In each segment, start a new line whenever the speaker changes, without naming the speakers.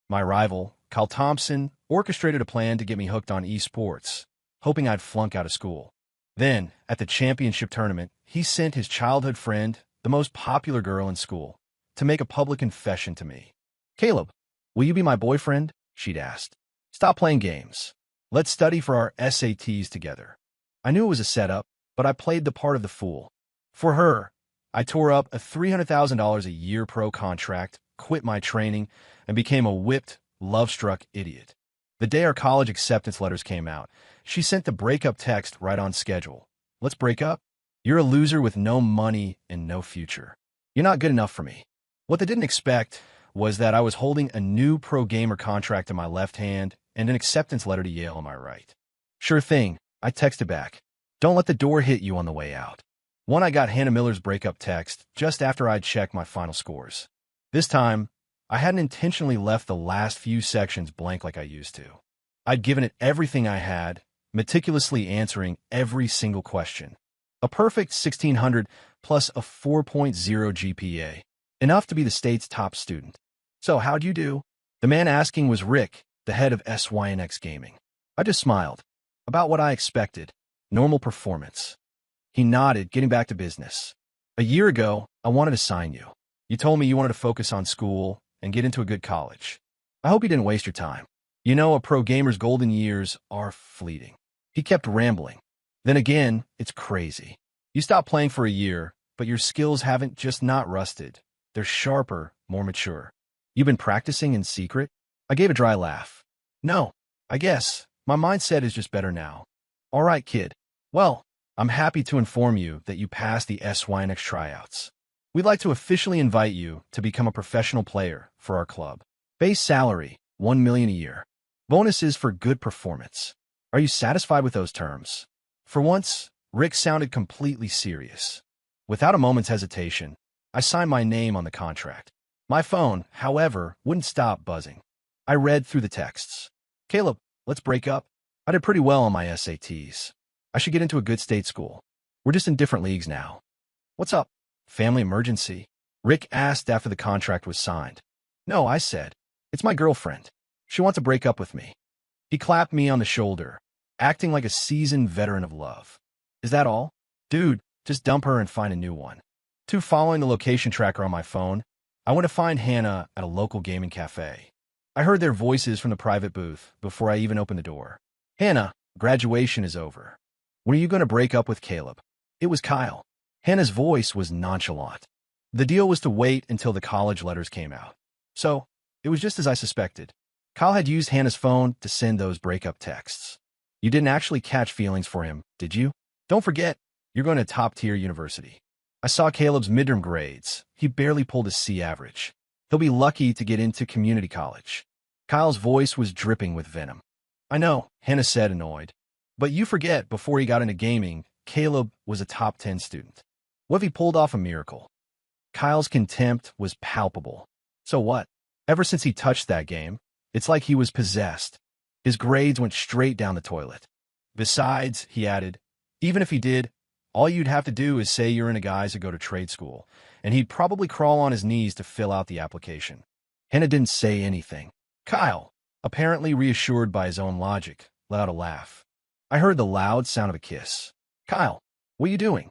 My rival, Kyle Thompson, orchestrated a plan to get me hooked on esports, hoping I'd flunk out of school. Then, at the championship tournament, he sent his childhood friend, the most popular girl in school, to make a public confession to me. "Caleb, will you be my boyfriend?" she'd asked. "Stop playing games. Let's study for our SATs together." I knew it was a setup, but I played the part of the fool. For her, I tore up a $300,000 a year pro contract, quit my training, and became a whipped, love-struck idiot. The day our college acceptance letters came out, she sent the breakup text right on schedule. "Let's break up? You're a loser with no money and no future. You're not good enough for me." What they didn't expect was that I was holding a new pro gamer contract in my left hand and an acceptance letter to Yale in my right. "Sure thing," I texted back. "Don't let the door hit you on the way out." I got Hannah Miller's breakup text just after I'd checked my final scores. This time, I hadn't intentionally left the last few sections blank like I used to. I'd given it everything I had, meticulously answering every single question. A perfect 1600 plus a 4.0 GPA, enough to be the state's top student. "So how'd you do?" The man asking was Rick, the head of SYNX Gaming. I just smiled. About what I expected. Normal performance. He nodded, getting back to business. "A year ago, I wanted to sign you. You told me you wanted to focus on school and get into a good college. I hope you didn't waste your time. You know, a pro gamer's golden years are fleeting." He kept rambling. "Then again, it's crazy. You stopped playing for a year, but your skills haven't just not rusted. They're sharper, more mature. You've been practicing in secret?" I gave a dry laugh. "No, I guess. My mindset is just better now." "All right, kid. Well, I'm happy to inform you that you passed the SYNX tryouts. We'd like to officially invite you to become a professional player for our club. Base salary, $1 million a year. Bonuses for good performance. Are you satisfied with those terms?" For once, Rick sounded completely serious. Without a moment's hesitation, I signed my name on the contract. My phone, however, wouldn't stop buzzing. I read through the texts. "Caleb, let's break up. I did pretty well on my SATs. I should get into a good state school. We're just in different leagues now." "What's up? Family emergency?" Rick asked after the contract was signed. "No," I said. "It's my girlfriend. She wants to break up with me." He clapped me on the shoulder, acting like a seasoned veteran of love. "Is that all? Dude, just dump her and find a new one." Following the location tracker on my phone, I went to find Hannah at a local gaming cafe. I heard their voices from the private booth before I even opened the door. "Hannah, graduation is over. When are you going to break up with Caleb?" It was Kyle. Hannah's voice was nonchalant. The deal was to wait until the college letters came out. So, it was just as I suspected. Kyle had used Hannah's phone to send those breakup texts. "You didn't actually catch feelings for him, did you? Don't forget, you're going to a top-tier university." I saw Caleb's midterm grades. He barely pulled a C average. He'll be lucky to get into community college. Kyle's voice was dripping with venom. "I know," Hannah said, annoyed. "But you forget, before he got into gaming, Caleb was a top 10 student. What if he pulled off a miracle?" Kyle's contempt was palpable. "So what? Ever since he touched that game, it's like he was possessed. His grades went straight down the toilet. Besides," he added, "even if he did, all you'd have to do is say you're into guys who go to trade school, and he'd probably crawl on his knees to fill out the application." Hannah didn't say anything. Kyle, apparently reassured by his own logic, let out a laugh. I heard the loud sound of a kiss. "Kyle, what are you doing?"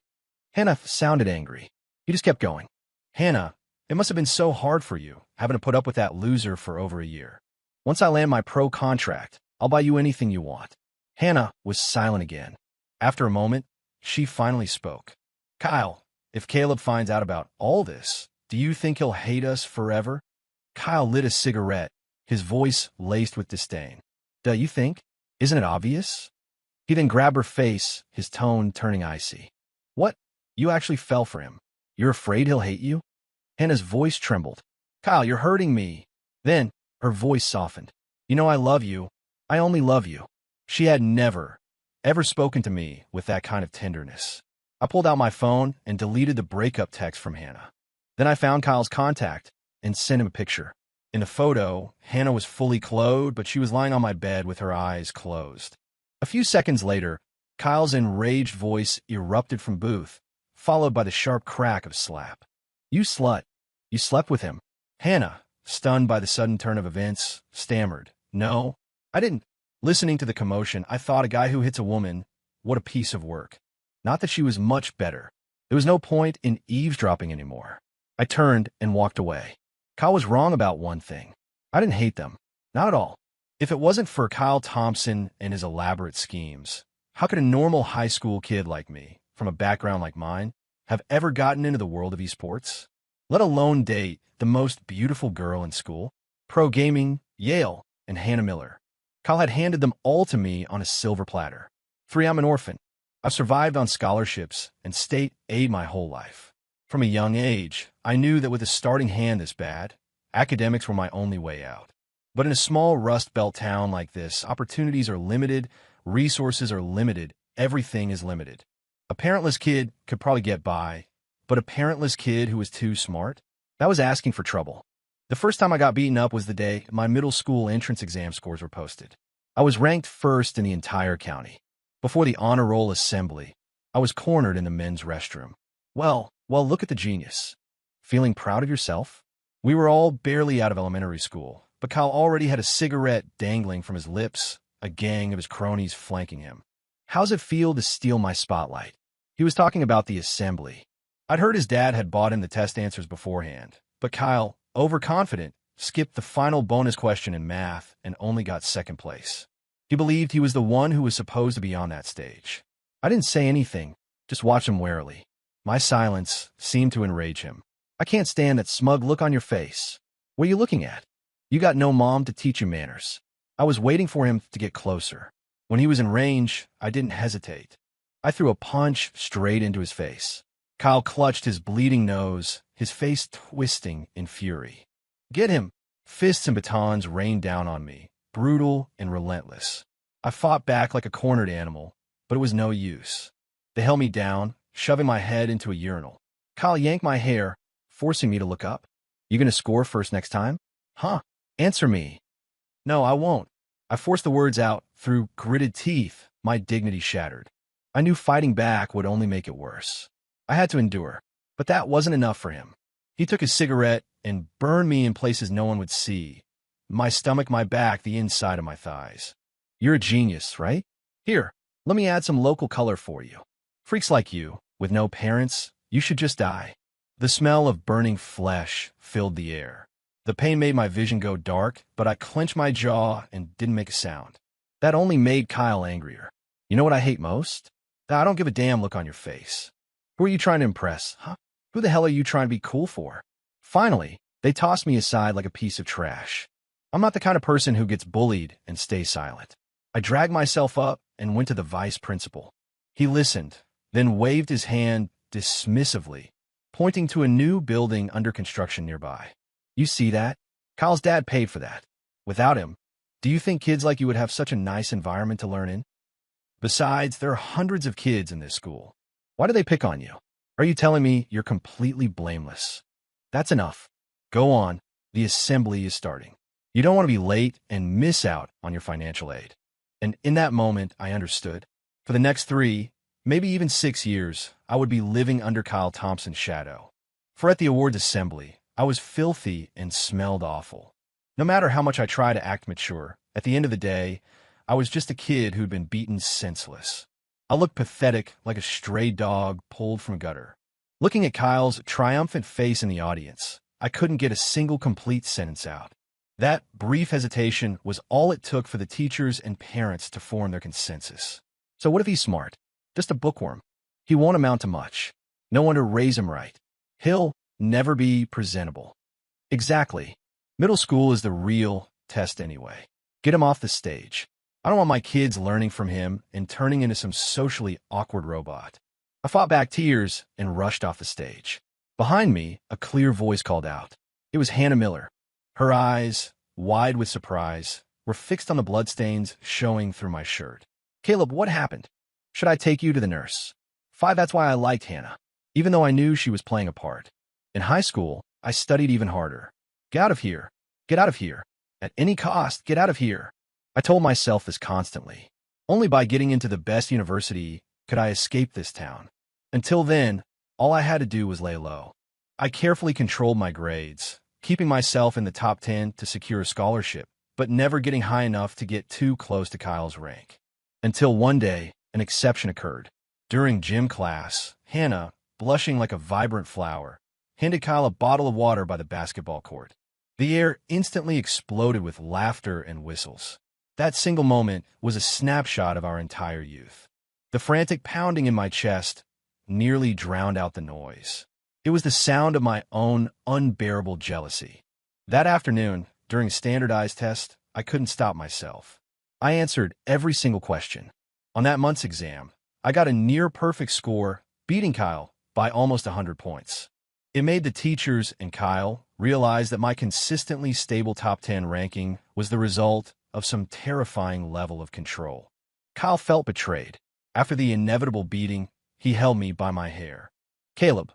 Hannah sounded angry. He just kept going. "Hannah, it must have been so hard for you, having to put up with that loser for over a year. Once I land my pro contract, I'll buy you anything you want." Hannah was silent again. After a moment, she finally spoke. "Kyle, if Caleb finds out about all this, do you think he'll hate us forever?" Kyle lit a cigarette, his voice laced with disdain. "Do you think? Isn't it obvious?" He then grabbed her face, his tone turning icy. "What? You actually fell for him? You're afraid he'll hate you?" Hannah's voice trembled. "Kyle, you're hurting me." Then her voice softened. "You know I love you. I only love you." She had never, ever spoken to me with that kind of tenderness. I pulled out my phone and deleted the breakup text from Hannah. Then I found Kyle's contact and sent him a picture. In the photo, Hannah was fully clothed, but she was lying on my bed with her eyes closed. A few seconds later, Kyle's enraged voice erupted from booth, followed by the sharp crack of slap. "You slut. You slept with him." "Hannah, stunned by the sudden turn of events, stammered, "No, I didn't." Listening to the commotion, I thought, a guy who hits a woman, what a piece of work. Not that she was much better. There was no point in eavesdropping anymore. I turned and walked away. Kyle was wrong about one thing. I didn't hate them. Not at all. If it wasn't for Kyle Thompson and his elaborate schemes, how could a normal high school kid like me, from a background like mine, have ever gotten into the world of esports? Let alone date the most beautiful girl in school, pro gaming, Yale, and Hannah Miller. Kyle had handed them all to me on a silver platter. 3, I'm an orphan. I've survived on scholarships and state aid my whole life. From a young age, I knew that with a starting hand this bad, academics were my only way out. But in a small Rust Belt town like this, opportunities are limited, resources are limited, everything is limited. A parentless kid could probably get by, but a parentless kid who was too smart? That was asking for trouble. The first time I got beaten up was the day my middle school entrance exam scores were posted. I was ranked first in the entire county. Before the honor roll assembly, I was cornered in the men's restroom. Well, look at the genius. Feeling proud of yourself? We were all barely out of elementary school, but Kyle already had a cigarette dangling from his lips, a gang of his cronies flanking him. How's it feel to steal my spotlight? He was talking about the assembly. I'd heard his dad had bought him the test answers beforehand, but Kyle, overconfident, skipped the final bonus question in math and only got second place. He believed he was the one who was supposed to be on that stage. I didn't say anything, just watched him warily. My silence seemed to enrage him. I can't stand that smug look on your face. What are you looking at? You got no mom to teach you manners. I was waiting for him to get closer. When he was in range, I didn't hesitate. I threw a punch straight into his face. Kyle clutched his bleeding nose, his face twisting in fury. Get him! Fists and batons rained down on me, brutal and relentless. I fought back like a cornered animal, but it was no use. They held me down, shoving my head into a urinal. Kyle yanked my hair, forcing me to look up. You gonna score first next time? Huh? Answer me. No, I won't. I forced the words out through gritted teeth, my dignity shattered. I knew fighting back would only make it worse. I had to endure, but that wasn't enough for him. He took his cigarette and burned me in places no one would see. My stomach, my back, the inside of my thighs. You're a genius, right? Here, let me add some local color for you. Freaks like you, with no parents, you should just die. The smell of burning flesh filled the air. The pain made my vision go dark, but I clenched my jaw and didn't make a sound. That only made Kyle angrier. You know what I hate most? That I don't give a damn look on your face. Who are you trying to impress, huh? Who the hell are you trying to be cool for? Finally, they tossed me aside like a piece of trash. I'm not the kind of person who gets bullied and stays silent. I dragged myself up and went to the vice principal. He listened, then waved his hand dismissively, pointing to a new building under construction nearby. You see that? Kyle's dad paid for that. Without him, do you think kids like you would have such a nice environment to learn in? Besides, there are hundreds of kids in this school. Why do they pick on you? Are you telling me you're completely blameless? That's enough. Go on. The assembly is starting. You don't want to be late and miss out on your financial aid. And in that moment, I understood. For the next 3, maybe even 6 years, I would be living under Kyle Thompson's shadow. For at the awards assembly, I was filthy and smelled awful. No matter how much I tried to act mature, at the end of the day, I was just a kid who'd been beaten senseless. I looked pathetic, like a stray dog pulled from a gutter. Looking at Kyle's triumphant face in the audience, I couldn't get a single complete sentence out. That brief hesitation was all it took for the teachers and parents to form their consensus. So what if he's smart? Just a bookworm. He won't amount to much. No one to raise him right. He'll never be presentable. Exactly. Middle school is the real test anyway. Get him off the stage. I don't want my kids learning from him and turning into some socially awkward robot. I fought back tears and rushed off the stage. Behind me, a clear voice called out. It was Hannah Miller. Her eyes, wide with surprise, were fixed on the bloodstains showing through my shirt. Caleb, what happened? Should I take you to the nurse? 5, that's why I liked Hannah, even though I knew she was playing a part. In high school, I studied even harder. Get out of here. Get out of here. At any cost, get out of here. I told myself this constantly. Only by getting into the best university could I escape this town. Until then, all I had to do was lay low. I carefully controlled my grades, keeping myself in the top 10 to secure a scholarship, but never getting high enough to get too close to Kyle's rank. Until one day, an exception occurred. During gym class, Hannah, blushing like a vibrant flower, handed Kyle a bottle of water by the basketball court. The air instantly exploded with laughter and whistles. That single moment was a snapshot of our entire youth. The frantic pounding in my chest nearly drowned out the noise. It was the sound of my own unbearable jealousy. That afternoon, during a standardized test, I couldn't stop myself. I answered every single question. On that month's exam, I got a near-perfect score, beating Kyle by almost 100 points. It made the teachers and Kyle realize that my consistently stable top 10 ranking was the result of some terrifying level of control. Kyle felt betrayed. After the inevitable beating, he held me by my hair. "Caleb,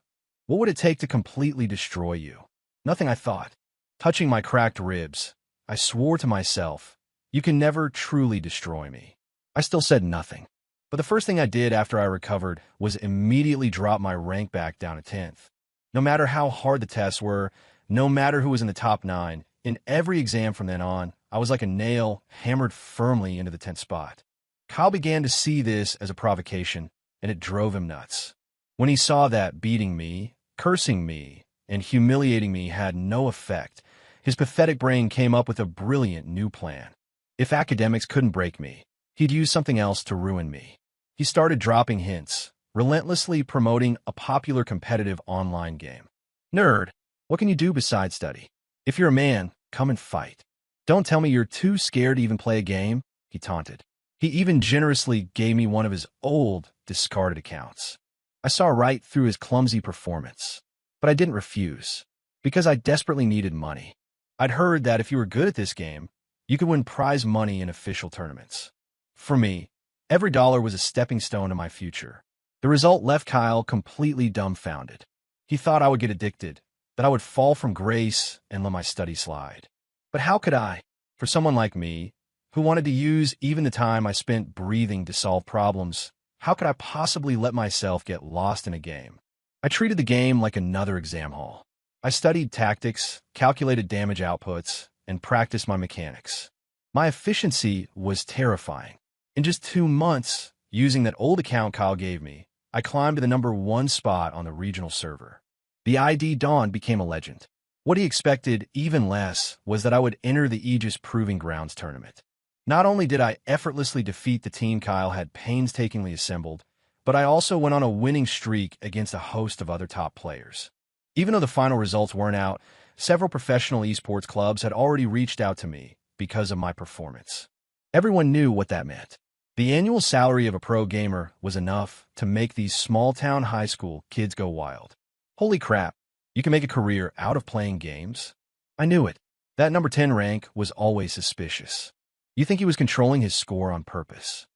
what would it take to completely destroy you?" Nothing, I thought. Touching my cracked ribs, I swore to myself, "You can never truly destroy me." I still said nothing. But the first thing I did after I recovered was immediately drop my rank back down to 10th. No matter how hard the tests were, no matter who was in the top 9, in every exam from then on, I was like a nail hammered firmly into the 10th spot. Kyle began to see this as a provocation, and it drove him nuts. When he saw that beating me, cursing me, and humiliating me had no effect, his pathetic brain came up with a brilliant new plan. If academics couldn't break me, he'd use something else to ruin me. He started dropping hints, relentlessly promoting a popular competitive online game. "Nerd, what can you do besides study? If you're a man, come and fight. Don't tell me you're too scared to even play a game," he taunted. He even generously gave me one of his old, discarded accounts. I saw right through his clumsy performance, but I didn't refuse, because I desperately needed money. I'd heard that if you were good at this game, you could win prize money in official tournaments. For me, every dollar was a stepping stone to my future. The result left Kyle completely dumbfounded. He thought I would get addicted, that I would fall from grace and let my study slide. But how could I, for someone like me, who wanted to use even the time I spent breathing to solve problems, how could I possibly let myself get lost in a game? I treated the game like another exam hall. I studied tactics, calculated damage outputs, and practiced my mechanics. My efficiency was terrifying. In just 2 months, using that old account Kyle gave me, I climbed to the #1 spot on the regional server. The ID Dawn became a legend. What he expected even less was that I would enter the Aegis Proving Grounds tournament. Not only did I effortlessly defeat the team Kyle had painstakingly assembled, but I also went on a winning streak against a host of other top players. Even though the final results weren't out, several professional esports clubs had already reached out to me because of my performance. Everyone knew what that meant. The annual salary of a pro gamer was enough to make these small-town high school kids go wild. Holy crap, you can make a career out of playing games? I knew it. That number 10 rank was always suspicious. You think he was controlling his score on purpose?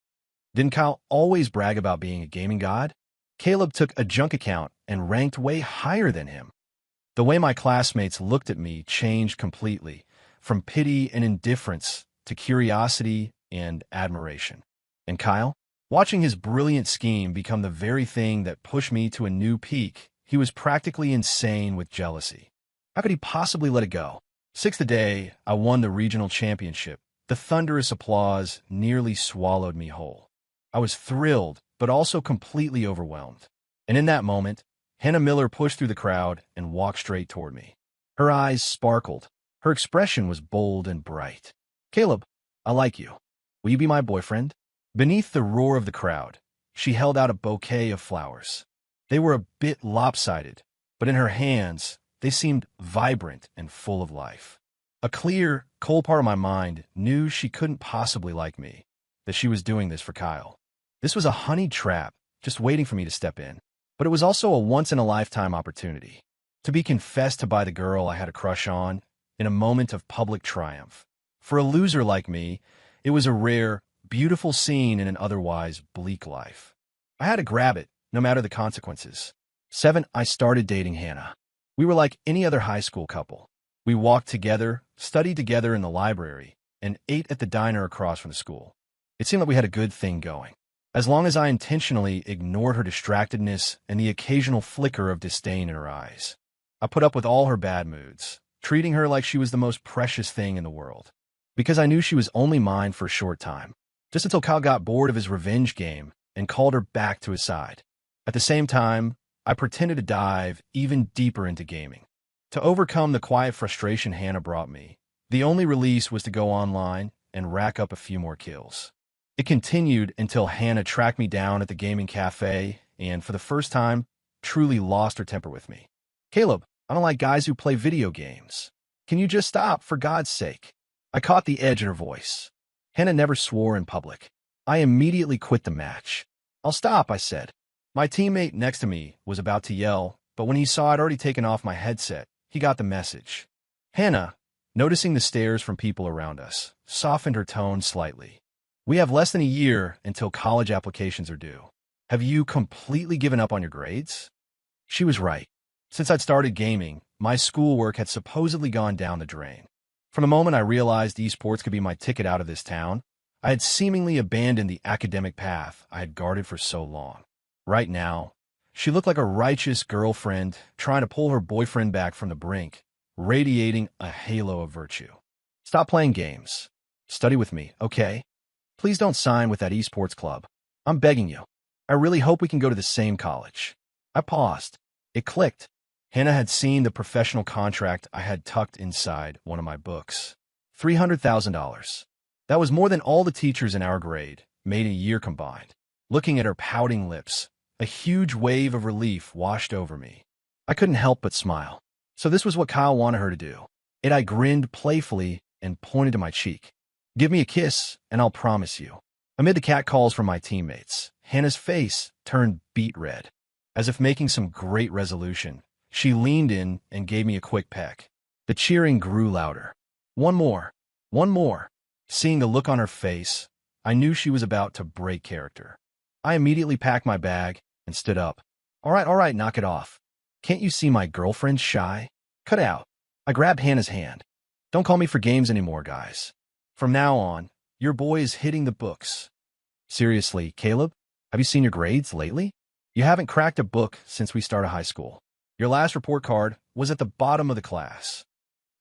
Didn't Kyle always brag about being a gaming god? Caleb took a junk account and ranked way higher than him. The way my classmates looked at me changed completely, from pity and indifference to curiosity and admiration. And Kyle, watching his brilliant scheme become the very thing that pushed me to a new peak, he was practically insane with jealousy. How could he possibly let it go? 6th day, I won the regional championship. The thunderous applause nearly swallowed me whole. I was thrilled, but also completely overwhelmed. And in that moment, Hannah Miller pushed through the crowd and walked straight toward me. Her eyes sparkled. Her expression was bold and bright. "Caleb, I like you. Will you be my boyfriend?" Beneath the roar of the crowd, she held out a bouquet of flowers. They were a bit lopsided, but in her hands, they seemed vibrant and full of life. A clear, cold part of my mind knew she couldn't possibly like me, that she was doing this for Kyle. This was a honeyed trap, just waiting for me to step in. But it was also a once-in-a-lifetime opportunity, to be confessed to by the girl I had a crush on in a moment of public triumph. For a loser like me, it was a rare, beautiful scene in an otherwise bleak life. I had to grab it, no matter the consequences. 7, I started dating Hannah. We were like any other high school couple. We walked together, studied together in the library, and ate at the diner across from the school. It seemed like we had a good thing going, as long as I intentionally ignored her distractedness and the occasional flicker of disdain in her eyes. I put up with all her bad moods, treating her like she was the most precious thing in the world. Because I knew she was only mine for a short time, just until Kyle got bored of his revenge game and called her back to his side. At the same time, I pretended to dive even deeper into gaming. To overcome the quiet frustration Hannah brought me, the only release was to go online and rack up a few more kills. It continued until Hannah tracked me down at the gaming cafe and, for the first time, truly lost her temper with me. "Caleb, I don't like guys who play video games. Can you just stop, for God's sake?" I caught the edge in her voice. Hannah never swore in public. I immediately quit the match. "I'll stop," I said. My teammate next to me was about to yell, but when he saw I'd already taken off my headset, he got the message. Hannah, noticing the stares from people around us, softened her tone slightly. "We have less than a year until college applications are due. Have you completely given up on your grades?" She was right. Since I'd started gaming, my schoolwork had supposedly gone down the drain. From the moment I realized esports could be my ticket out of this town, I had seemingly abandoned the academic path I had guarded for so long. Right now, she looked like a righteous girlfriend trying to pull her boyfriend back from the brink, radiating a halo of virtue. "Stop playing games. Study with me, okay? Please don't sign with that esports club. I'm begging you. I really hope we can go to the same college." I paused. It clicked. Hannah had seen the professional contract I had tucked inside one of my books. $300,000. That was more than all the teachers in our grade made in a year combined. Looking at her pouting lips, a huge wave of relief washed over me. I couldn't help but smile. So this was what Kyle wanted her to do. I grinned playfully and pointed to my cheek. "Give me a kiss, and I'll promise you." Amid the catcalls from my teammates, Hannah's face turned beet red. As if making some great resolution, she leaned in and gave me a quick peck. The cheering grew louder. "One more. One more." Seeing the look on her face, I knew she was about to break character. I immediately packed my bag and stood up. All right, knock it off. Can't you see my girlfriend's shy? Cut it out." I grabbed Hannah's hand. "Don't call me for games anymore, guys. From now on, your boy is hitting the books." "Seriously, Caleb, have you seen your grades lately? You haven't cracked a book since we started high school. Your last report card was at the bottom of the class."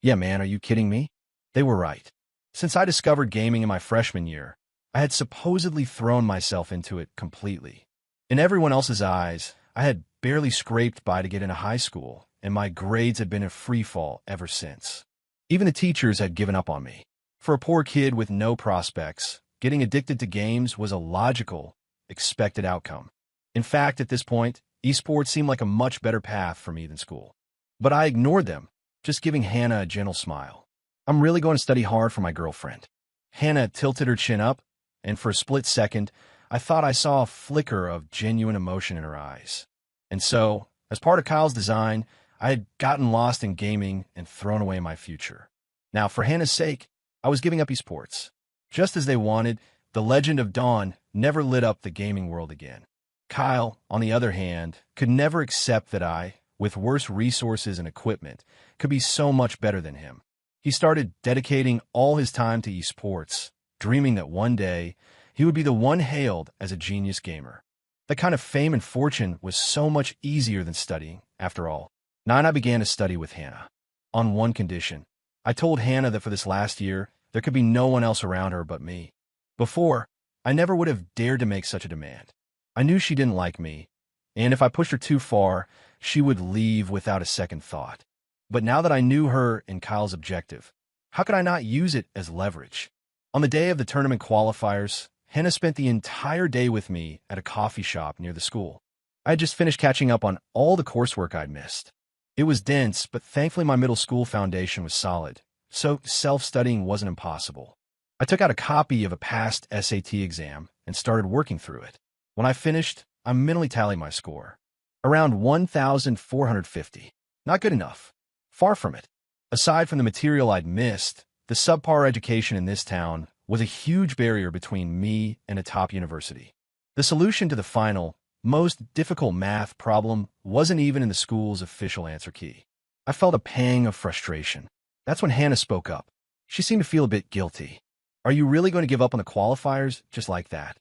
"Yeah, man, are you kidding me?" They were right. Since I discovered gaming in my freshman year, I had supposedly thrown myself into it completely. In everyone else's eyes, I had barely scraped by to get into high school, and my grades had been in free fall ever since. Even the teachers had given up on me. For a poor kid with no prospects, getting addicted to games was a logical, expected outcome. In fact, at this point, esports seemed like a much better path for me than school. But I ignored them, just giving Hannah a gentle smile. "I'm really going to study hard for my girlfriend." Hannah tilted her chin up, and for a split second, I thought I saw a flicker of genuine emotion in her eyes. And so, as part of Kyle's design, I had gotten lost in gaming and thrown away my future. Now, for Hannah's sake, I was giving up esports. Just as they wanted, the legend of Dawn never lit up the gaming world again. Kyle, on the other hand, could never accept that I, with worse resources and equipment, could be so much better than him. He started dedicating all his time to esports, dreaming that one day he would be the one hailed as a genius gamer. That kind of fame and fortune was so much easier than studying, after all. Now I began to study with Hannah. On one condition. I told Hannah that for this last year, there could be no one else around her but me. Before, I never would have dared to make such a demand. I knew she didn't like me, and if I pushed her too far, she would leave without a second thought. But now that I knew her and Kyle's objective, how could I not use it as leverage? On the day of the tournament qualifiers, Hannah spent the entire day with me at a coffee shop near the school. I had just finished catching up on all the coursework I'd missed. It was dense, but thankfully my middle school foundation was solid, so self-studying wasn't impossible. I took out a copy of a past SAT exam and started working through it. When I finished, I mentally tallied my score. Around 1,450. Not good enough. Far from it. Aside from the material I'd missed, the subpar education in this town was a huge barrier between me and a top university. The solution to the final, most difficult math problem wasn't even in the school's official answer key. I felt a pang of frustration. That's when Hannah spoke up. She seemed to feel a bit guilty. "Are you really going to give up on the qualifiers just like that?"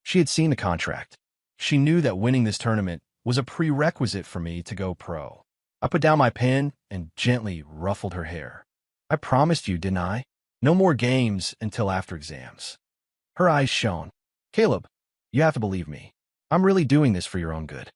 She had seen the contract. She knew that winning this tournament was a prerequisite for me to go pro. I put down my pen and gently ruffled her hair. I promised you, didn't I? No more games until after exams. Her eyes shone. Caleb, you have to believe me. I'm really doing this for your own good.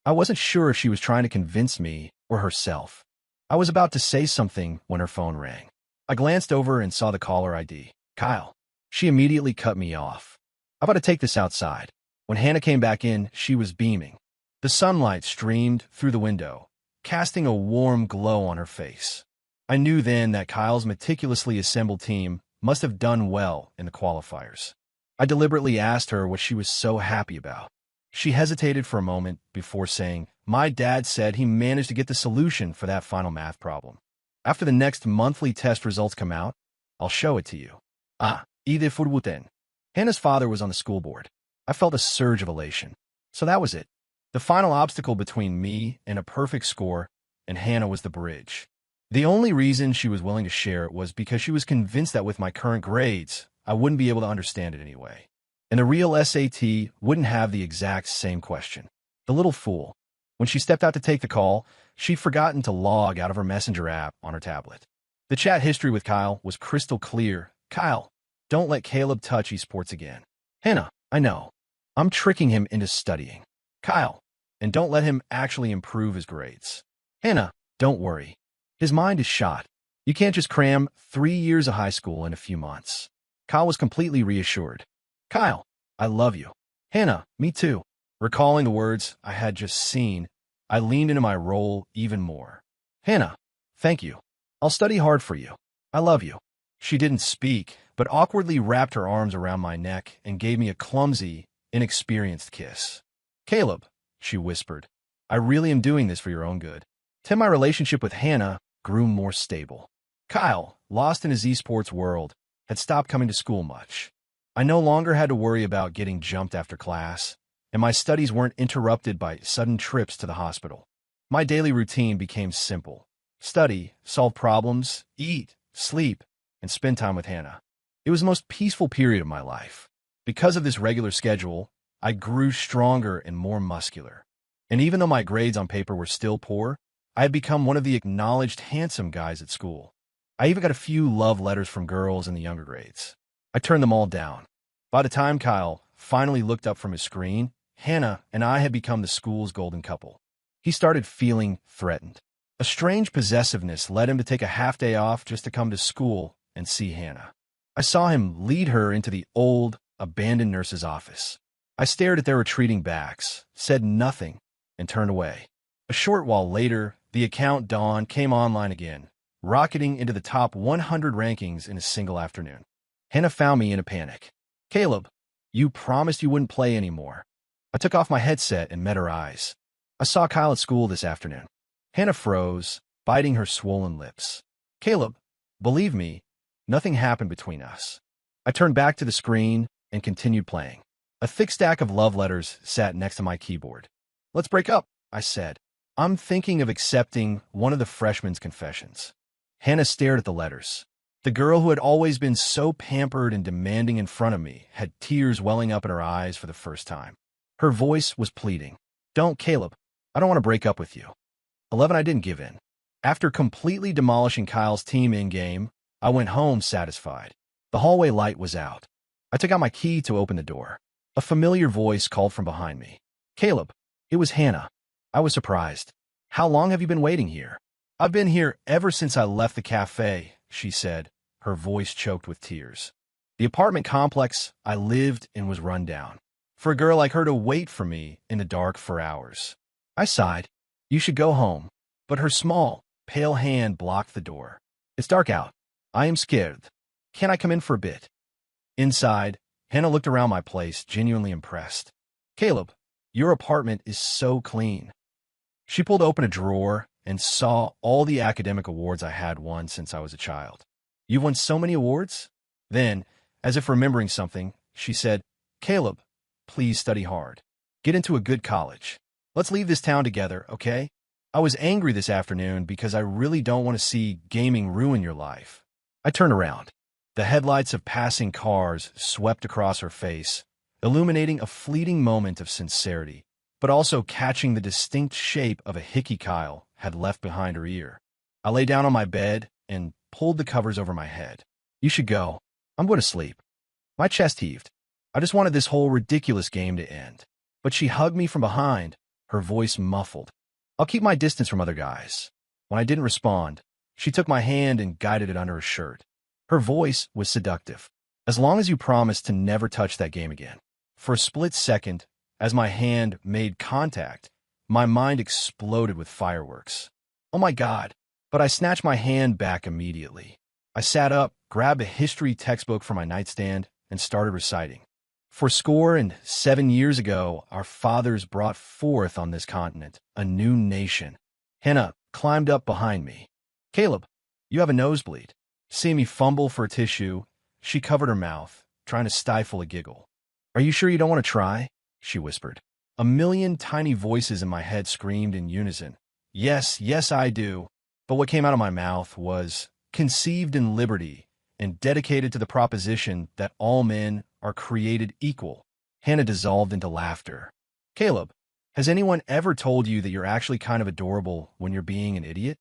I wasn't sure if she was trying to convince me or herself. I was about to say something when her phone rang. I glanced over and saw the caller ID. Kyle. She immediately cut me off. I've got to take this outside. When Hannah came back in, she was beaming. The sunlight streamed through the window, casting a warm glow on her face. I knew then that Kyle's meticulously assembled team must have done well in the qualifiers. I deliberately asked her what she was so happy about. She hesitated for a moment before saying, "My dad said he managed to get the solution for that final math problem. After the next monthly test results come out, I'll show it to you." Either Furwuten. Hannah's father was on the school board. I felt a surge of elation. So that was it. The final obstacle between me and a perfect score, and Hannah was the bridge. The only reason she was willing to share it was because she was convinced that with my current grades, I wouldn't be able to understand it anyway. And the real SAT wouldn't have the exact same question. The little fool. When she stepped out to take the call, she'd forgotten to log out of her messenger app on her tablet. The chat history with Kyle was crystal clear. Kyle, don't let Caleb touch esports again. Hannah, I know. I'm tricking him into studying. Kyle, and don't let him actually improve his grades. Hannah, don't worry. His mind is shot. You can't just cram 3 years of high school in a few months. Kyle was completely reassured. Kyle, I love you. Hannah, me too. Recalling the words I had just seen, I leaned into my role even more. Hannah, thank you. I'll study hard for you. I love you. She didn't speak, but awkwardly wrapped her arms around my neck and gave me a clumsy, inexperienced kiss. Caleb, she whispered, I really am doing this for your own good. Till my relationship with Hannah grew more stable. Kyle, lost in his esports world, had stopped coming to school much. I no longer had to worry about getting jumped after class, and my studies weren't interrupted by sudden trips to the hospital. My daily routine became simple. Study, solve problems, eat, sleep, and spend time with Hannah. It was the most peaceful period of my life. Because of this regular schedule, I grew stronger and more muscular. And even though my grades on paper were still poor, I had become one of the acknowledged handsome guys at school. I even got a few love letters from girls in the younger grades. I turned them all down. By the time Kyle finally looked up from his screen, Hannah and I had become the school's golden couple. He started feeling threatened. A strange possessiveness led him to take a half day off just to come to school and see Hannah. I saw him lead her into the old, abandoned nurse's office. I stared at their retreating backs, said nothing, and turned away. A short while later, the account Dawn came online again, rocketing into the top 100 rankings in a single afternoon. Hannah found me in a panic. Caleb, you promised you wouldn't play anymore. I took off my headset and met her eyes. I saw Kyle at school this afternoon. Hannah froze, biting her swollen lips. Caleb, believe me, nothing happened between us. I turned back to the screen and continued playing. A thick stack of love letters sat next to my keyboard. Let's break up, I said. I'm thinking of accepting one of the freshmen's confessions. Hannah stared at the letters. The girl who had always been so pampered and demanding in front of me had tears welling up in her eyes for the first time. Her voice was pleading. Don't, Caleb. I don't want to break up with you. 11, I didn't give in. After completely demolishing Kyle's team in-game, I went home satisfied. The hallway light was out. I took out my key to open the door. A familiar voice called from behind me. Caleb. It was Hannah. I was surprised. How long have you been waiting here? I've been here ever since I left the cafe, she said, her voice choked with tears. The apartment complex I lived in was run down. For a girl like her to wait for me in the dark for hours. I sighed. You should go home. But her small, pale hand blocked the door. It's dark out. I am scared. Can I come in for a bit? Inside, Hannah looked around my place, genuinely impressed. Caleb, your apartment is so clean. She pulled open a drawer and saw all the academic awards I had won since I was a child. You've won so many awards? Then, as if remembering something, she said, Caleb, please study hard. Get into a good college. Let's leave this town together, okay? I was angry this afternoon because I really don't want to see gaming ruin your life. I turned around. The headlights of passing cars swept across her face, illuminating a fleeting moment of sincerity, but also catching the distinct shape of a hickey Kyle had left behind her ear. I lay down on my bed and pulled the covers over my head. You should go. I'm going to sleep. My chest heaved. I just wanted this whole ridiculous game to end. But she hugged me from behind, her voice muffled. I'll keep my distance from other guys. When I didn't respond, she took my hand and guided it under her shirt. Her voice was seductive. As long as you promise to never touch that game again. For a split second, as my hand made contact, my mind exploded with fireworks. Oh my God. But I snatched my hand back immediately. I sat up, grabbed a history textbook from my nightstand, and started reciting. For 7 years ago, our fathers brought forth on this continent a new nation. Hannah climbed up behind me. Caleb, you have a nosebleed. Seeing me fumble for a tissue, she covered her mouth, trying to stifle a giggle. Are you sure you don't want to try? She whispered. A million tiny voices in my head screamed in unison. Yes, yes, I do. But what came out of my mouth was conceived in liberty and dedicated to the proposition that all men are created equal. Hannah dissolved into laughter. Caleb, has anyone ever told you that you're actually kind of adorable when you're being an idiot?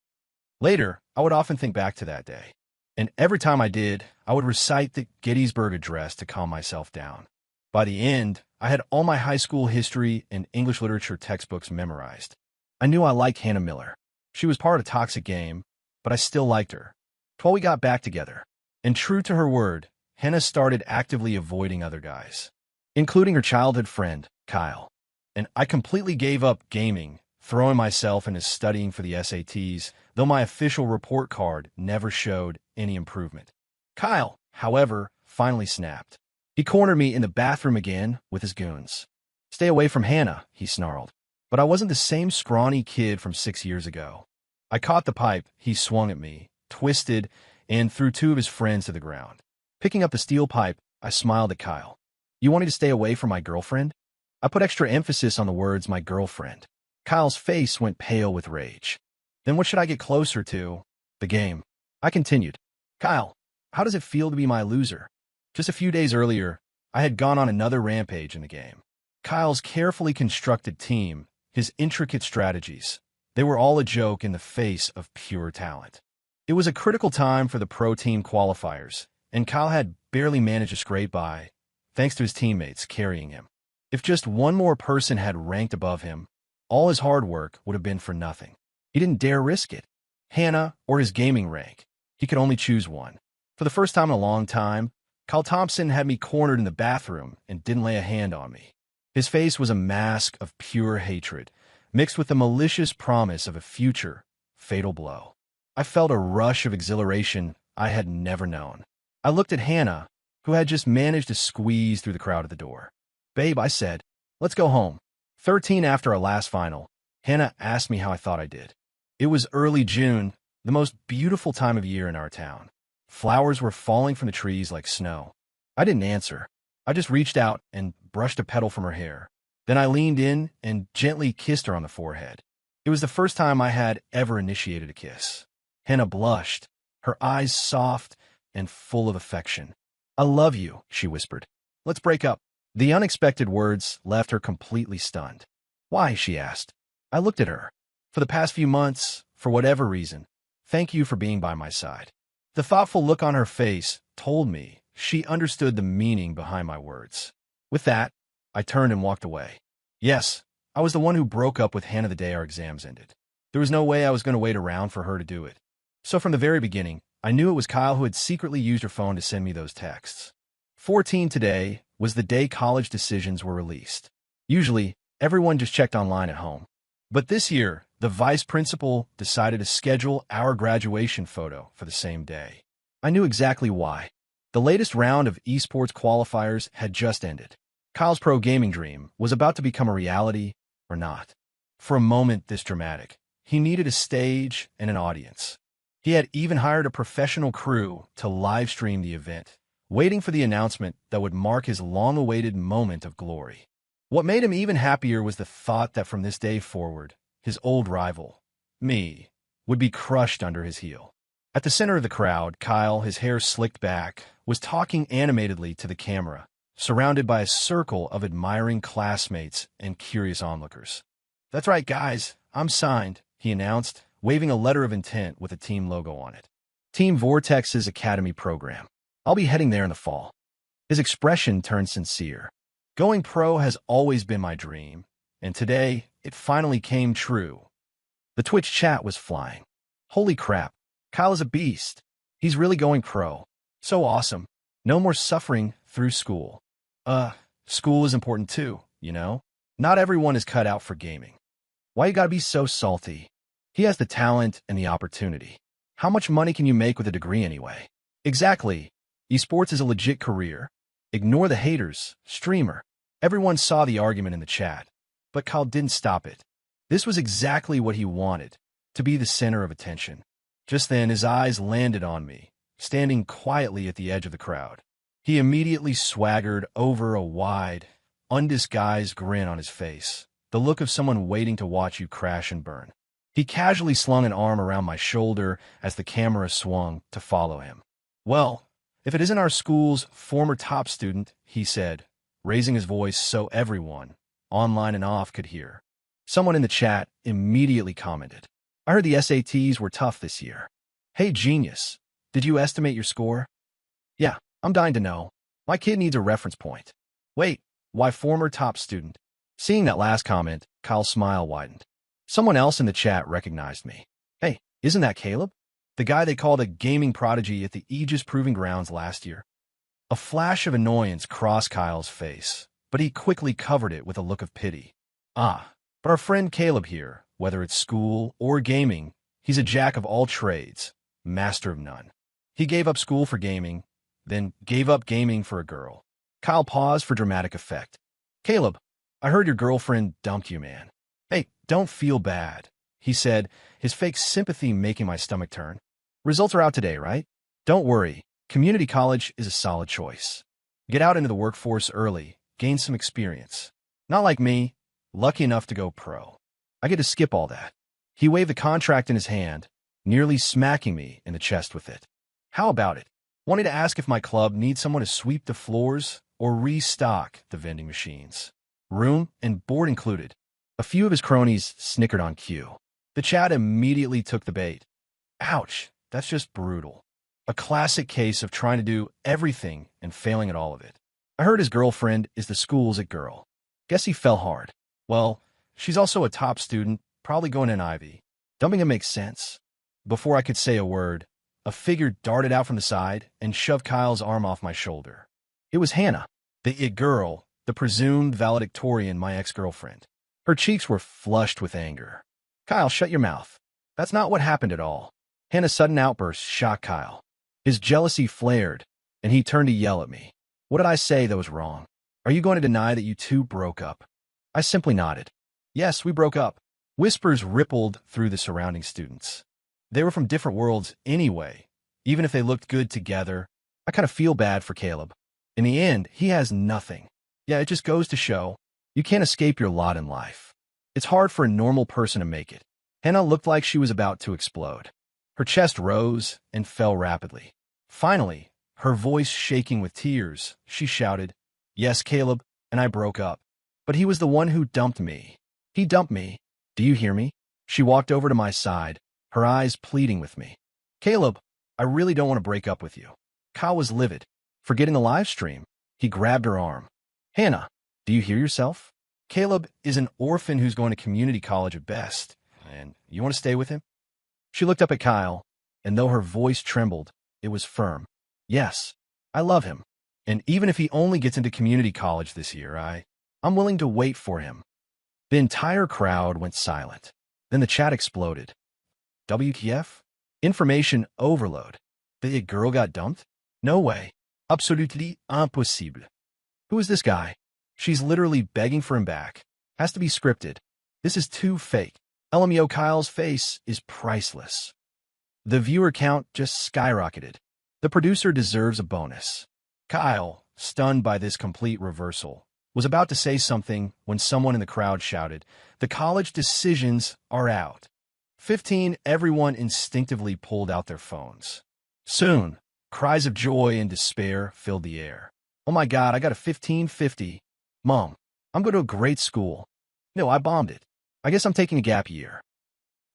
Later, I would often think back to that day. And every time I did, I would recite the Gettysburg Address to calm myself down. By the end, I had all my high school history and English literature textbooks memorized. I knew I liked Hannah Miller. She was part of a toxic game, but I still liked her. Till we got back together. And true to her word, Hannah started actively avoiding other guys, including her childhood friend, Kyle. And I completely gave up gaming, throwing myself into studying for the SATs, though my official report card never showed any improvement. Kyle, however, finally snapped. He cornered me in the bathroom again with his goons. Stay away from Hannah, he snarled. But I wasn't the same scrawny kid from 6 years ago. I caught the pipe he swung at me, twisted, and threw 2 of his friends to the ground. Picking up the steel pipe, I smiled at Kyle. You want me to stay away from my girlfriend? I put extra emphasis on the words my girlfriend. Kyle's face went pale with rage. Then what should I get closer to? The game. I continued. Kyle, how does it feel to be my loser? Just a few days earlier, I had gone on another rampage in the game. Kyle's carefully constructed team, his intricate strategies, they were all a joke in the face of pure talent. It was a critical time for the pro team qualifiers, and Kyle had barely managed to scrape by, thanks to his teammates carrying him. If just one more person had ranked above him, all his hard work would have been for nothing. He didn't dare risk it. Hannah or his gaming rank. He could only choose one. For the first time in a long time, Kyle Thompson had me cornered in the bathroom and didn't lay a hand on me. His face was a mask of pure hatred, mixed with the malicious promise of a future, fatal blow. I felt a rush of exhilaration I had never known. I looked at Hannah, who had just managed to squeeze through the crowd at the door. Babe, I said, let's go home. 13 after our last final, Hannah asked me how I thought I did. It was early June, the most beautiful time of year in our town. Flowers were falling from the trees like snow. I didn't answer. I just reached out and brushed a petal from her hair. Then I leaned in and gently kissed her on the forehead. It was the first time I had ever initiated a kiss. Hannah blushed, her eyes soft and full of affection. I love you, she whispered. Let's break up. The unexpected words left her completely stunned. Why, she asked. I looked at her. For the past few months, for whatever reason, thank you for being by my side. The thoughtful look on her face told me she understood the meaning behind my words. With that, I turned and walked away. Yes, I was the one who broke up with Hannah the day our exams ended. There was no way I was going to wait around for her to do it. So from the very beginning, I knew it was Kyle who had secretly used her phone to send me those texts. 14 today was the day college decisions were released. Usually, everyone just checked online at home. But this year, the vice principal decided to schedule our graduation photo for the same day. I knew exactly why. The latest round of esports qualifiers had just ended. Kyle's pro gaming dream was about to become a reality or not. For a moment this dramatic, he needed a stage and an audience. He had even hired a professional crew to live stream the event, waiting for the announcement that would mark his long-awaited moment of glory. What made him even happier was the thought that from this day forward, his old rival, me, would be crushed under his heel. At the center of the crowd, Kyle, his hair slicked back, was talking animatedly to the camera, surrounded by a circle of admiring classmates and curious onlookers. That's right, guys, I'm signed, he announced, waving a letter of intent with a team logo on it. Team Vortex's Academy program. I'll be heading there in the fall. His expression turned sincere. Going pro has always been my dream, and today it finally came true. The Twitch chat was flying. Holy crap, Kyle is a beast. He's really going pro. So awesome. No more suffering through school. School is important too, you know? Not everyone is cut out for gaming. Why you gotta be so salty? He has the talent and the opportunity. How much money can you make with a degree anyway? Exactly. Esports is a legit career. Ignore the haters, streamer. Everyone saw the argument in the chat, but Kyle didn't stop it. This was exactly what he wanted, to be the center of attention. Just then, his eyes landed on me, standing quietly at the edge of the crowd. He immediately swaggered over, a wide, undisguised grin on his face, the look of someone waiting to watch you crash and burn. He casually slung an arm around my shoulder as the camera swung to follow him. Well, if it isn't our school's former top student, he said, raising his voice so everyone, online and off, could hear. Someone in the chat immediately commented, I heard the SATs were tough this year. Hey, genius, did you estimate your score? Yeah, I'm dying to know. My kid needs a reference point. Wait, why former top student? Seeing that last comment, Kyle's smile widened. Someone else in the chat recognized me. Hey, isn't that Caleb? The guy they called a gaming prodigy at the Aegis Proving Grounds last year. A flash of annoyance crossed Kyle's face, but he quickly covered it with a look of pity. But our friend Caleb here, whether it's school or gaming, he's a jack of all trades, master of none. He gave up school for gaming, then gave up gaming for a girl. Kyle paused for dramatic effect. Caleb, I heard your girlfriend dumped you, man. Hey, don't feel bad, he said, his fake sympathy making my stomach turn. Results are out today, right? Don't worry, community college is a solid choice. Get out into the workforce early, gain some experience. Not like me, lucky enough to go pro. I get to skip all that. He waved the contract in his hand, nearly smacking me in the chest with it. How about it? Wanted to ask if my club needs someone to sweep the floors or restock the vending machines. Room and board included. A few of his cronies snickered on cue. The chat immediately took the bait. Ouch, that's just brutal. A classic case of trying to do everything and failing at all of it. I heard his girlfriend is the school's it girl. Guess he fell hard. Well, she's also a top student, probably going in Ivy. Dumping him makes sense. Before I could say a word, a figure darted out from the side and shoved Kyle's arm off my shoulder. It was Hannah, the it girl, the presumed valedictorian, my ex-girlfriend. Her cheeks were flushed with anger. Kyle, shut your mouth. That's not what happened at all. Hannah's sudden outburst shocked Kyle. His jealousy flared, and he turned to yell at me. What did I say that was wrong? Are you going to deny that you two broke up? I simply nodded. Yes, we broke up. Whispers rippled through the surrounding students. They were from different worlds anyway. Even if they looked good together, I kind of feel bad for Caleb. In the end, he has nothing. Yeah, it just goes to show, you can't escape your lot in life. It's hard for a normal person to make it. Hannah looked like she was about to explode. Her chest rose and fell rapidly. Finally, her voice shaking with tears, she shouted, Yes, Caleb, and I broke up. But he was the one who dumped me. He dumped me. Do you hear me? She walked over to my side, her eyes pleading with me. Caleb, I really don't want to break up with you. Kyle was livid. Forgetting the live stream, he grabbed her arm. Hannah, do you hear yourself? Caleb is an orphan who's going to community college at best, and you want to stay with him? She looked up at Kyle, and though her voice trembled, it was firm. Yes, I love him. And even if he only gets into community college this year, I'm willing to wait for him. The entire crowd went silent. Then the chat exploded. WTF? Information overload. The girl got dumped? No way. Absolutely impossible. Who is this guy? She's literally begging for him back. Has to be scripted. This is too fake. LMAO, Kyle's face is priceless. The viewer count just skyrocketed. The producer deserves a bonus. Kyle, stunned by this complete reversal, was about to say something when someone in the crowd shouted, The college decisions are out. 15, everyone instinctively pulled out their phones. Soon, cries of joy and despair filled the air. Oh my God, I got a 1550. Mom, I'm going to a great school. No, I bombed it. I guess I'm taking a gap year.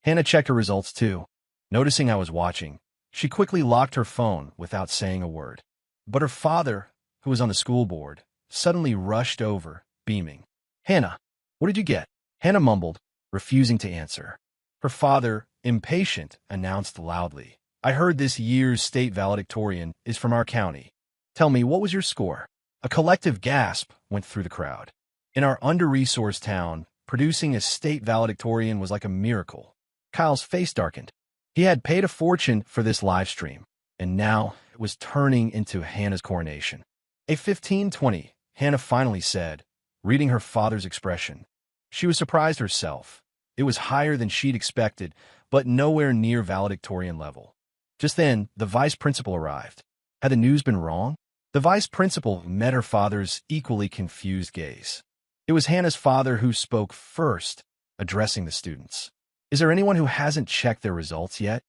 Hannah checked her results too. Noticing I was watching, she quickly locked her phone without saying a word. But her father, who was on the school board, suddenly rushed over, beaming. "Hannah, what did you get?" Hannah mumbled, refusing to answer. Her father, impatient, announced loudly, "I heard this year's state valedictorian is from our county. Tell me, what was your score?" A collective gasp went through the crowd. In our under-resourced town, producing a state valedictorian was like a miracle. Kyle's face darkened. He had paid a fortune for this live stream, and now it was turning into Hannah's coronation. A 1520, Hannah finally said, reading her father's expression. She was surprised herself. It was higher than she'd expected, but nowhere near valedictorian level. Just then, the vice principal arrived. Had the news been wrong? The vice principal met her father's equally confused gaze. It was Hannah's father who spoke first, addressing the students. "Is there anyone who hasn't checked their results yet?"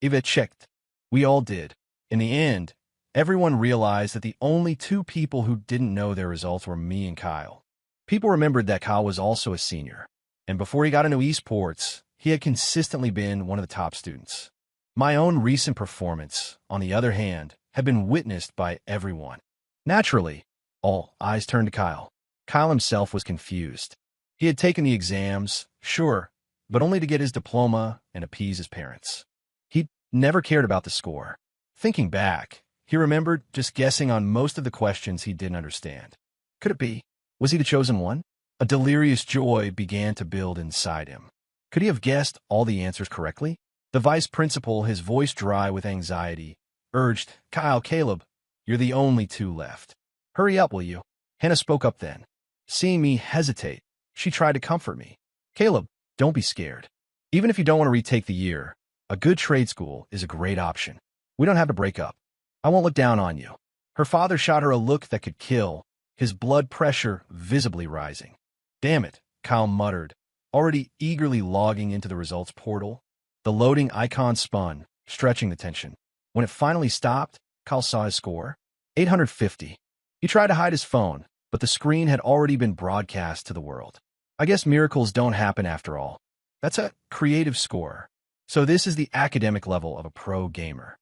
Eva checked. We all did. In the end, everyone realized that the only two people who didn't know their results were me and Kyle. People remembered that Kyle was also a senior, and before he got into esports, he had consistently been one of the top students. My own recent performance, on the other hand, had been witnessed by everyone. Naturally, all eyes turned to Kyle. Kyle himself was confused. He had taken the exams, sure, but only to get his diploma and appease his parents. He'd never cared about the score. Thinking back, he remembered just guessing on most of the questions he didn't understand. Could it be? Was he the chosen one? A delirious joy began to build inside him. Could he have guessed all the answers correctly? The vice principal, his voice dry with anxiety, urged, "Kyle, Caleb, you're the only two left. Hurry up, will you?" Hannah spoke up then. Seeing me hesitate, she tried to comfort me. "Caleb, don't be scared. Even if you don't want to retake the year, a good trade school is a great option. We don't have to break up. I won't look down on you." Her father shot her a look that could kill, his blood pressure visibly rising. "Damn it," Kyle muttered, already eagerly logging into the results portal. The loading icon spun, stretching the tension. When it finally stopped, Kyle saw his score. 850. He tried to hide his phone, but the screen had already been broadcast to the world. I guess miracles don't happen after all. That's a creative score. So this is the academic level of a pro gamer.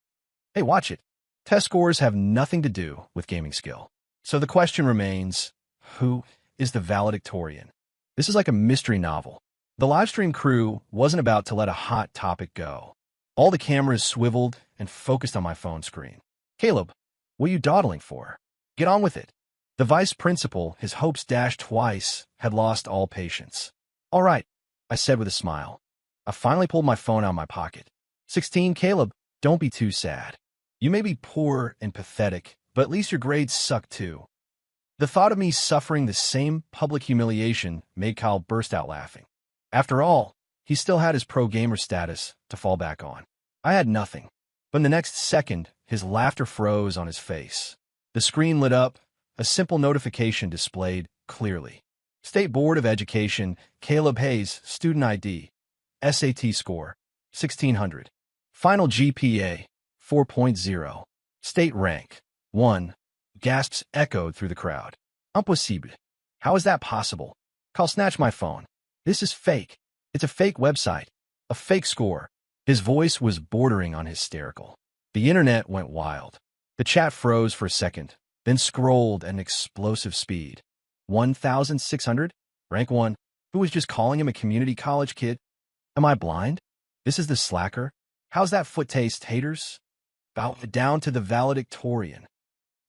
Hey, watch it. Test scores have nothing to do with gaming skill. So the question remains, who is the valedictorian? This is like a mystery novel. The livestream crew wasn't about to let a hot topic go. All the cameras swiveled and focused on my phone screen. "Caleb, what are you dawdling for? Get on with it." The vice principal, his hopes dashed twice, had lost all patience. "All right," I said with a smile. I finally pulled my phone out of my pocket. 16, Caleb, don't be too sad. You may be poor and pathetic, but at least your grades suck too. The thought of me suffering the same public humiliation made Kyle burst out laughing. After all, he still had his pro gamer status to fall back on. I had nothing. But in the next second, his laughter froze on his face. The screen lit up, a simple notification displayed clearly. State Board of Education, Caleb Hayes, student ID, SAT score, 1600. Final GPA, 4.0. State rank, 1. Gasps echoed through the crowd. Impossible. How is that possible? Kyle snatched my phone. This is fake. It's a fake website. A fake score. His voice was bordering on hysterical. The internet went wild. The chat froze for a second, then scrolled at an explosive speed. 1,600? Rank 1. Who was just calling him a community college kid? Am I blind? This is the slacker? How's that foot taste, haters? Bow down to the valedictorian.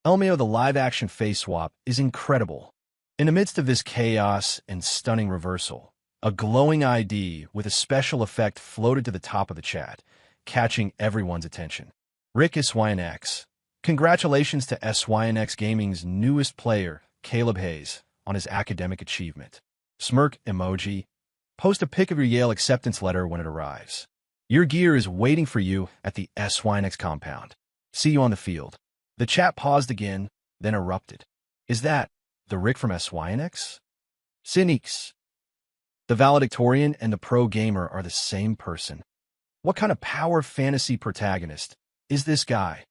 LMAO, the live-action face swap, is incredible. In the midst of this chaos and stunning reversal, a glowing ID with a special effect floated to the top of the chat, catching everyone's attention. Rick SYNX. Congratulations to SYNX Gaming's newest player, Caleb Hayes, on his academic achievement. Smirk emoji. Post a pic of your Yale acceptance letter when it arrives. Your gear is waiting for you at the SYNX compound. See you on the field. The chat paused again, then erupted. Is that the Rick from SYNX? Cynics. The valedictorian and the pro gamer are the same person. What kind of power fantasy protagonist is this guy?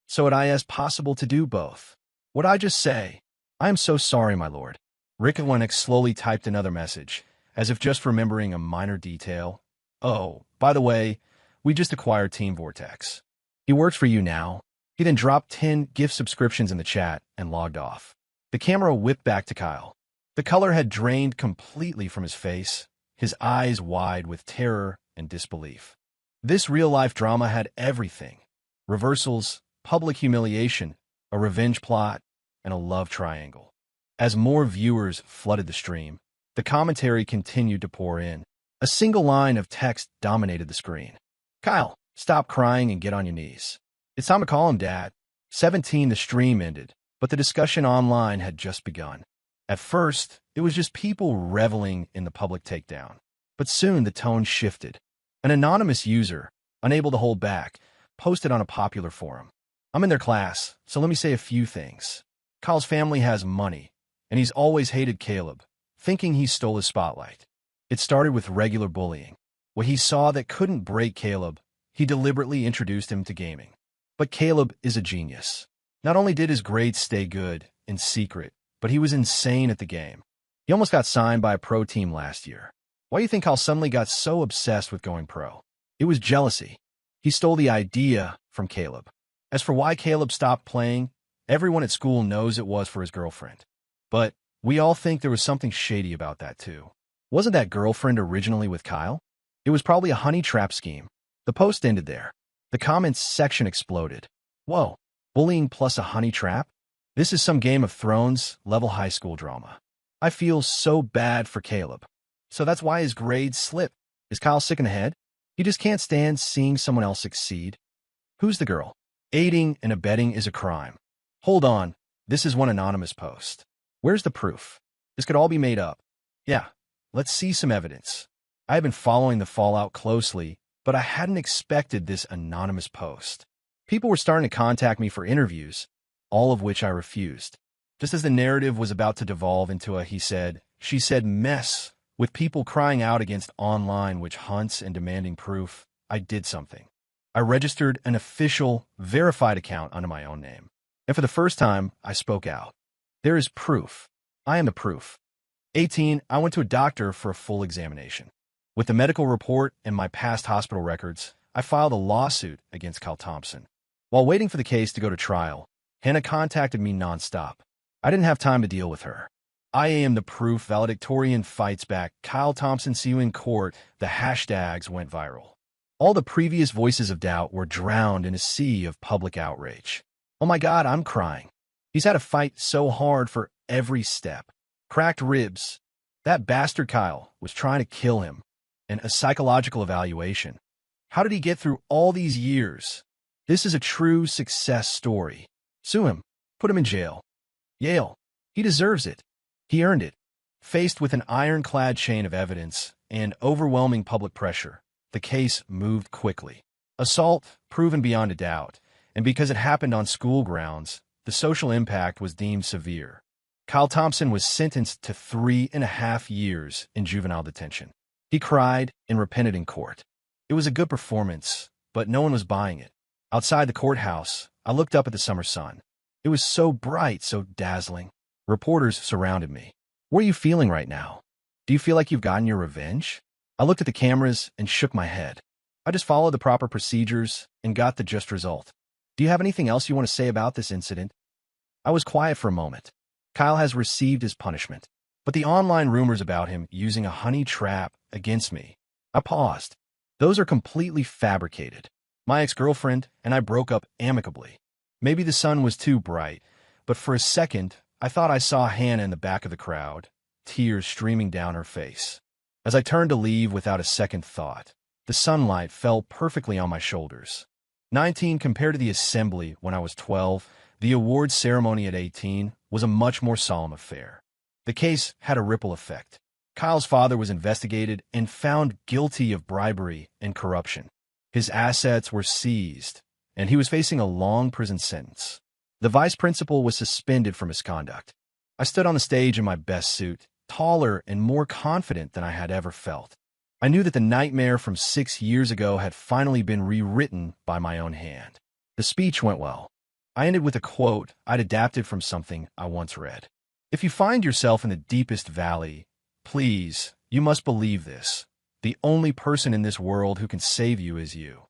So it is possible to do both. What'd I just say? I am so sorry, my lord. Rick SYNX slowly typed another message, as if just remembering a minor detail. "Oh, by the way, we just acquired Team Vortex. He works for you now." He then dropped 10 gift subscriptions in the chat and logged off. The camera whipped back to Kyle. The color had drained completely from his face, his eyes wide with terror and disbelief. This real-life drama had everything: reversals, public humiliation, a revenge plot, and a love triangle. As more viewers flooded the stream, the commentary continued to pour in. A single line of text dominated the screen. "Kyle, stop crying and get on your knees. It's time to call him, Dad." 17, the stream ended, but the discussion online had just begun. At first, it was just people reveling in the public takedown. But soon the tone shifted. An anonymous user, unable to hold back, posted on a popular forum. "I'm in their class, so let me say a few things. Kyle's family has money, and he's always hated Caleb, thinking he stole his spotlight. It started with regular bullying. What he saw that couldn't break Caleb, he deliberately introduced him to gaming. But Caleb is a genius. Not only did his grades stay good, in secret, but he was insane at the game. He almost got signed by a pro team last year. Why do you think Kyle suddenly got so obsessed with going pro? It was jealousy. He stole the idea from Caleb. As for why Caleb stopped playing, everyone at school knows it was for his girlfriend. But we all think there was something shady about that too. Wasn't that girlfriend originally with Kyle? It was probably a honey trap scheme." The post ended there. The comments section exploded. "Whoa, bullying plus a honey trap? This is some Game of Thrones level high school drama. I feel so bad for Caleb. So that's why his grades slip. Is Kyle sick in the head? He just can't stand seeing someone else succeed. Who's the girl? Aiding and abetting is a crime. Hold on, this is one anonymous post. Where's the proof? This could all be made up. Yeah, let's see some evidence." I have been following the fallout closely, but I hadn't expected this anonymous post. People were starting to contact me for interviews, all of which I refused. Just as the narrative was about to devolve into a he said, she said mess, with people crying out against online witch hunts and demanding proof, I did something. I registered an official, verified account under my own name. And for the first time, I spoke out. There is proof. I am the proof. 18, I went to a doctor for a full examination. With the medical report and my past hospital records, I filed a lawsuit against Kyle Thompson. While waiting for the case to go to trial, Hannah contacted me nonstop. I didn't have time to deal with her. I am the proof. Valedictorian fights back. Kyle Thompson, see you in court. The hashtags went viral. All the previous voices of doubt were drowned in a sea of public outrage. Oh my God, I'm crying. He's had to fight so hard for every step. Cracked ribs. That bastard Kyle was trying to kill him. And a psychological evaluation. How did he get through all these years? This is a true success story. Sue him. Put him in jail. Yale. He deserves it. He earned it. Faced with an ironclad chain of evidence and overwhelming public pressure, the case moved quickly. Assault proven beyond a doubt, and because it happened on school grounds, the social impact was deemed severe. Kyle Thompson was sentenced to 3.5 years in juvenile detention. He cried and repented in court. It was a good performance, but no one was buying it. Outside the courthouse, I looked up at the summer sun. It was so bright, so dazzling. Reporters surrounded me. What are you feeling right now? Do you feel like you've gotten your revenge? I looked at the cameras and shook my head. I just followed the proper procedures and got the just result. Do you have anything else you want to say about this incident? I was quiet for a moment. Kyle has received his punishment. But the online rumors about him using a honey trap against me, I paused. Those are completely fabricated. My ex-girlfriend and I broke up amicably. Maybe the sun was too bright, but for a second, I thought I saw Hannah in the back of the crowd, tears streaming down her face. As I turned to leave without a second thought, the sunlight fell perfectly on my shoulders. 19 compared to the assembly when I was 12, the awards ceremony at 18 was a much more solemn affair. The case had a ripple effect. Kyle's father was investigated and found guilty of bribery and corruption. His assets were seized, and he was facing a long prison sentence. The vice principal was suspended for misconduct. I stood on the stage in my best suit, taller and more confident than I had ever felt. I knew that the nightmare from 6 years ago had finally been rewritten by my own hand. The speech went well. I ended with a quote I'd adapted from something I once read. If you find yourself in the deepest valley, please, you must believe this. The only person in this world who can save you is you.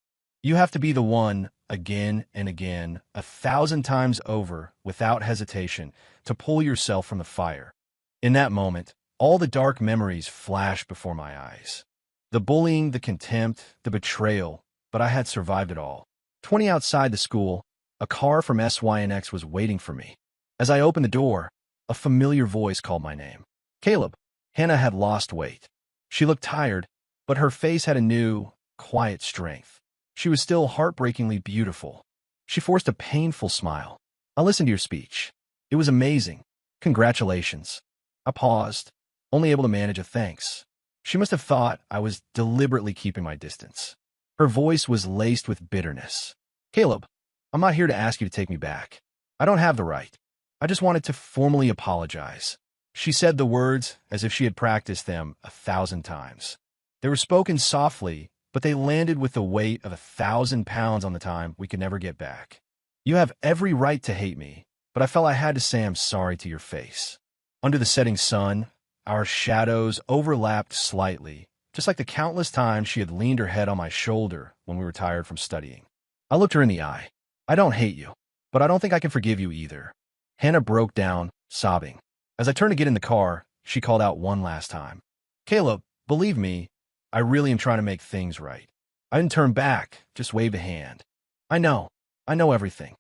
You have to be the one, again and again, 1,000 times over, without hesitation, to pull yourself from the fire. In that moment, all the dark memories flashed before my eyes. The bullying, the contempt, the betrayal, but I had survived it all. 20 outside the school, a car from SYNX was waiting for me. As I opened the door, a familiar voice called my name. Caleb. Hannah had lost weight. She looked tired, but her face had a new, quiet strength. She was still heartbreakingly beautiful. She forced a painful smile. I listened to your speech. It was amazing. Congratulations. I paused, only able to manage a thanks. She must have thought I was deliberately keeping my distance. Her voice was laced with bitterness. Caleb, I'm not here to ask you to take me back. I don't have the right. I just wanted to formally apologize. She said the words as if she had practiced them 1,000 times. They were spoken softly, but they landed with the weight of 1,000 pounds on the time we could never get back. You have every right to hate me, but I felt I had to say I'm sorry to your face. Under the setting sun, our shadows overlapped slightly, just like the countless times she had leaned her head on my shoulder when we were tired from studying. I looked her in the eye. I don't hate you, but I don't think I can forgive you either. Hannah broke down, sobbing. As I turned to get in the car, she called out one last time. Caleb, believe me, I really am trying to make things right. I didn't turn back, just waved a hand. I know everything.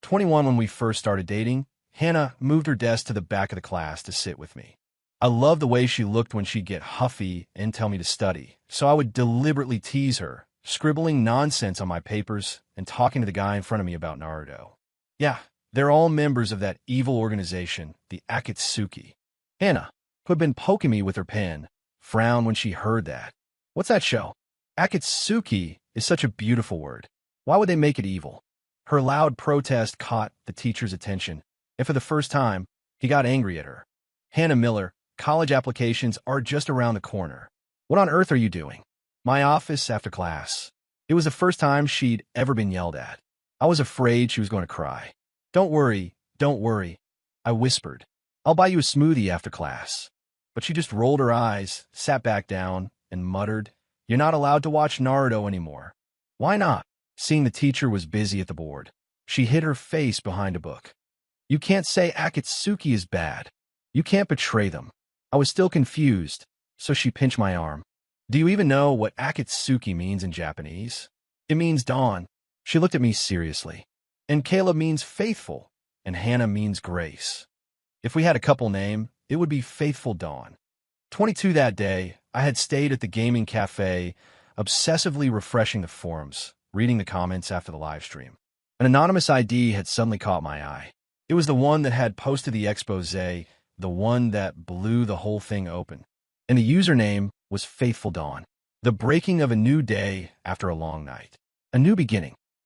21 when we first started dating, Hannah moved her desk to the back of the class to sit with me. I loved the way she looked when she'd get huffy and tell me to study, so I would deliberately tease her, scribbling nonsense on my papers and talking to the guy in front of me about Naruto. Yeah, they're all members of that evil organization, the Akatsuki. Hannah, who had been poking me with her pen, frowned when she heard that. What's that show? Akatsuki is such a beautiful word. Why would they make it evil? Her loud protest caught the teacher's attention, and for the first time, he got angry at her. Hannah Miller, college applications are just around the corner. What on earth are you doing? My office after class. It was the first time she'd ever been yelled at. I was afraid she was going to cry. Don't worry, I whispered. I'll buy you a smoothie after class. But she just rolled her eyes, sat back down, and muttered, You're not allowed to watch Naruto anymore. Why not? Seeing the teacher was busy at the board, she hid her face behind a book. You can't say Akatsuki is bad. You can't betray them. I was still confused, so she pinched my arm. Do you even know what Akatsuki means in Japanese? It means dawn. She looked at me seriously. And Caleb means faithful, and Hannah means grace. If we had a couple name, it would be Faithful Dawn. 22 that day, I had stayed at the gaming cafe, obsessively refreshing the forums, reading the comments after the live stream. An anonymous ID had suddenly caught my eye. It was the one that had posted the expose, the one that blew the whole thing open. And the username was Faithful Dawn. The breaking of a new day after a long night. A new beginning.